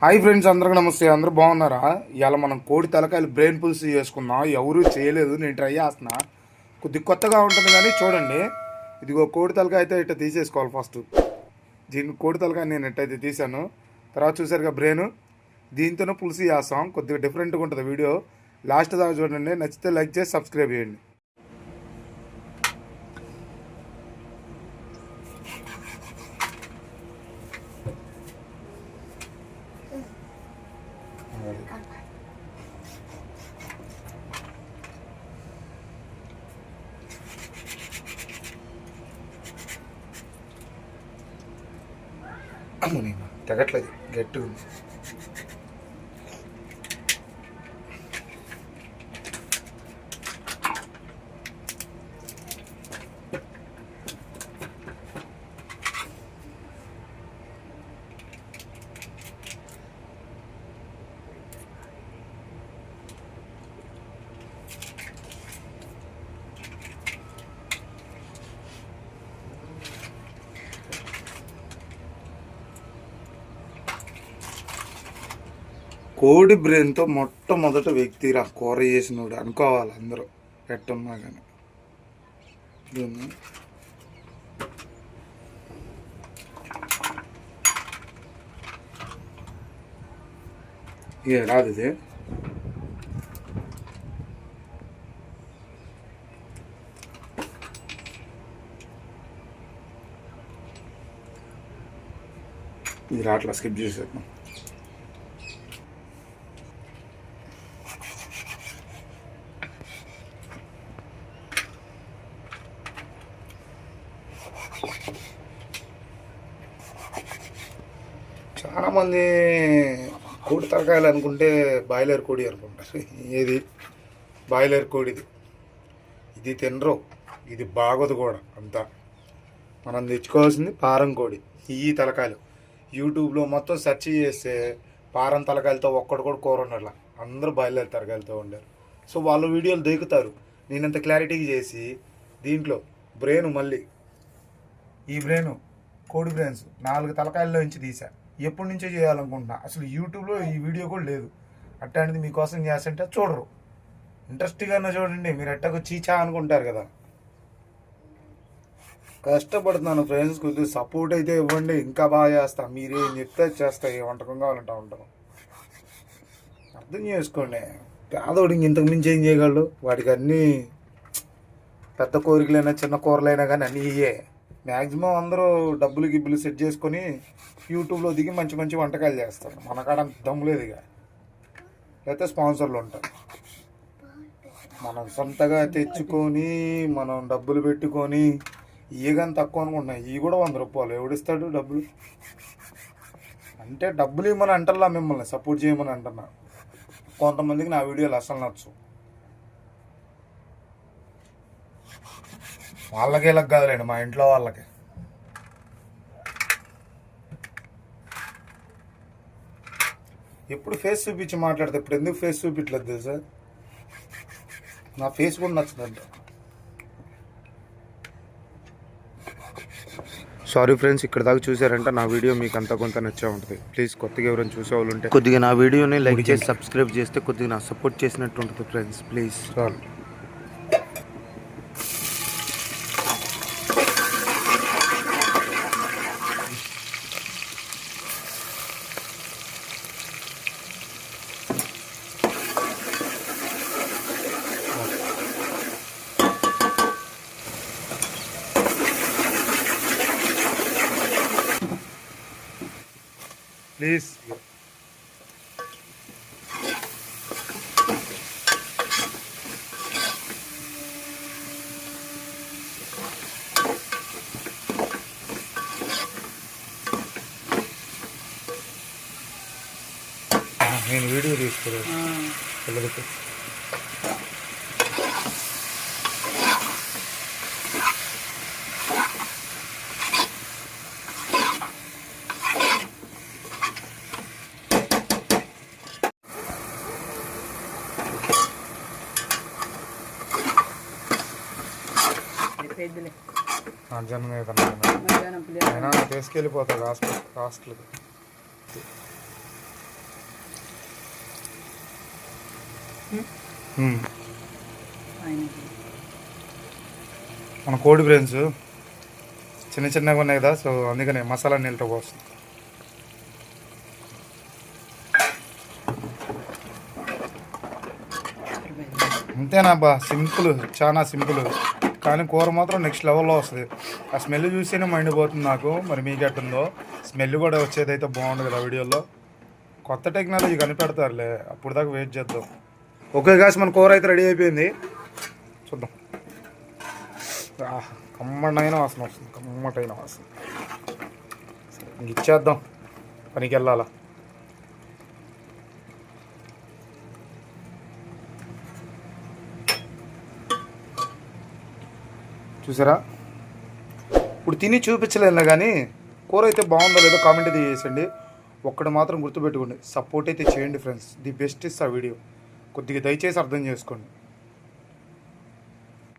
Hi friends, అందరికీ నమస్తే. అందరూ బాగున్నారా? ఇవాళ మనం కోడి తలకాయలు బ్రెయిన్ పులుసు చేసుకున్నాం. ఎవరూ చేయలేదు, నేను ట్రై చేస్తున్నా. కొత్తగా ఉంటుంది కానీ చూడండి. ఇదిగో కోడి తలకాయ అయితే ఇట్లా తీసేసుకోవాలి. ఫస్ట్ కోడి తలకాయ నేను ఎట్టయితే తీసాను. తర్వాత చూసారుగా బ్రెయిన్, దీంతోనే పులుసు చేస్తాం. కొద్దిగా డిఫరెంట్గా ఉంటుంది వీడియో. లాస్ట్ దాకా చూడండి. నచ్చితే లైక్ చేసి సబ్స్క్రైబ్ చేయండి. తెగట్లేదు, గట్టిగా ఉంది. కోడి బ్రెయిన్తో మొట్టమొదటి వ్యక్తి రా కూర చేసినోడు అనుకోవాలి అందరూ, ఎట్టున్నా కానీ. రాదు ఇది. ఇది రాట్లా, స్కిప్ చేసేద్దాం. చాలామంది కోడి తలకాయలు అనుకుంటే బాయిలర్ కోడి అనుకుంటారు. ఏది బాయిలర్ కోడిది, ఇది తినరు, ఇది బాగోదు కూడా. అంతా మనం తెచ్చుకోవాల్సింది పారం కోడి. ఈ తలకాయలు యూట్యూబ్లో మొత్తం సెర్చ్ చేస్తే పారం తలకాయలతో ఒక్కడు కూడా కూర ఉండట్లా, అందరూ బాయిలర్ తలకాయలతో ఉండారు. సో వాళ్ళ వీడియోలు దిగుతారు. నేనంత క్లారిటీగా చేసి దీంట్లో బ్రెయిన్, మళ్ళీ ఈ బ్రెయిన్ కోడి బ్రెయిన్స్ 4 తలకాయల్లో నుంచి తీసా. ఎప్పటి నుంచో చేయాలనుకుంటున్నా. అసలు యూట్యూబ్లో ఈ వీడియో కూడా లేదు. అట్లాంటిది మీకోసం చేస్తుంటే చూడరు. ఇంట్రెస్ట్గానే చూడండి. మీరు ఎట్టకు చీచా అనుకుంటారు కదా. కష్టపడుతున్నాను ఫ్రెండ్స్, కొద్దిగా సపోర్ట్ అయితే ఇవ్వండి. ఇంకా బాగా చేస్తా. మీరేం చెప్తే చేస్తా. ఏ వంటకం కావాలంటా ఉంటాను. అర్థం చేసుకోండి. పేదోడికి ఇంతకు మించి ఏం చేయగలడు? వాడికి అన్నీ పెద్ద కోరికలైనా చిన్న కూరలైనా కానీ అన్నీ ఇయ్యే. మ్యాక్సిమం అందరూ డబ్బులు గిబ్బులు సెట్ చేసుకొని యూట్యూబ్లో దిగి మంచి మంచి వంటకాలు చేస్తారు. మన కాడ దమ్ము లేదు. ఇక అయితే స్పాన్సర్లు ఉంటారు. మనం సొంతగా తెచ్చుకొని మనం డబ్బులు పెట్టుకొని ఇయ్యగాని తక్కువ అనుకుంటున్నాయి. ఇవి కూడా 100 రూపాయలు. ఎవడిస్తాడు డబ్బులు? అంటే డబ్బులు ఇవ్వమని అంటల్లా, మిమ్మల్ని సపోర్ట్ చేయమని అంటున్నా. కొంతమందికి నా వీడియోలు అసలు నచ్చు. వాళ్ళకే ఇలా కాదులేండి, మా ఇంట్లో వాళ్ళకి. ఎప్పుడు ఫేస్ చూపించి మాట్లాడితే ఇప్పుడు ఎందుకు ఫేస్ చూపించలేదు తెలుసా? నా ఫేస్ కూడా నచ్చదంట. సారీ ఫ్రెండ్స్, ఇక్కడ దాకా చూసారంటే నా వీడియో మీకు అంతా కొంత నచ్చే ఉంటుంది. ప్లీజ్ కొత్తగా ఎవరైనా చూసేవాళ్ళు ఉంటే కొద్దిగా నా వీడియోని లైక్ చేసి సబ్స్క్రైబ్ చేస్తే కొద్దిగా నా సపోర్ట్ చేసినట్టు ఉంటుంది ఫ్రెండ్స్. ప్లీజ్. చాలు. ప్లీజ్. నేను వీడియో తీసుకోలేదు. జనం ఏదన్నా అయినా తీసుకెళ్ళిపోతాడు హాస్టల్కి. ఆయనకి మన కోడి బ్రెయిన్స్ చిన్న చిన్నగా ఉన్నాయి కదా, సో అందుకనే మసాలా నీళ్ళతో పోస్తుంది. అంతేనా బా, సింపుల్, చాలా సింపుల్, కానీ కూర మాత్రం నెక్స్ట్ లెవెల్లో వస్తుంది. ఆ స్మెల్ చూస్తేనే మండిపోతుంది నాకు. మరి మీకు ఎట్టుందో స్మెల్ కూడా వచ్చేదైతే బాగుంది కదా వీడియోలో. కొత్త టెక్నాలజీ కనిపెడతారులే, అప్పుడు దాకా వెయిట్ చేద్దాం. ఓకే గాయ్స్, మన కూర అయితే రెడీ అయిపోయింది. చూద్దాం. కమ్మటైన వాసన వస్తుంది, కమ్మటైన వాసన. ఇంక ఇచ్చేద్దాం, పనికి వెళ్ళాలా. చూసారా, ఇప్పుడు తిని చూపించలేను కానీ కూర అయితే బాగుందో లేదో కామెంట్ అయితే చేసేయండి. ఒక్కటి మాత్రం గుర్తుపెట్టుకోండి, సపోర్ట్ అయితే చేయండి ఫ్రెండ్స్. ది బెస్ట్ ఇస్ ఆ వీడియో. కొద్దిగా దయచేసి అర్థం చేసుకోండి.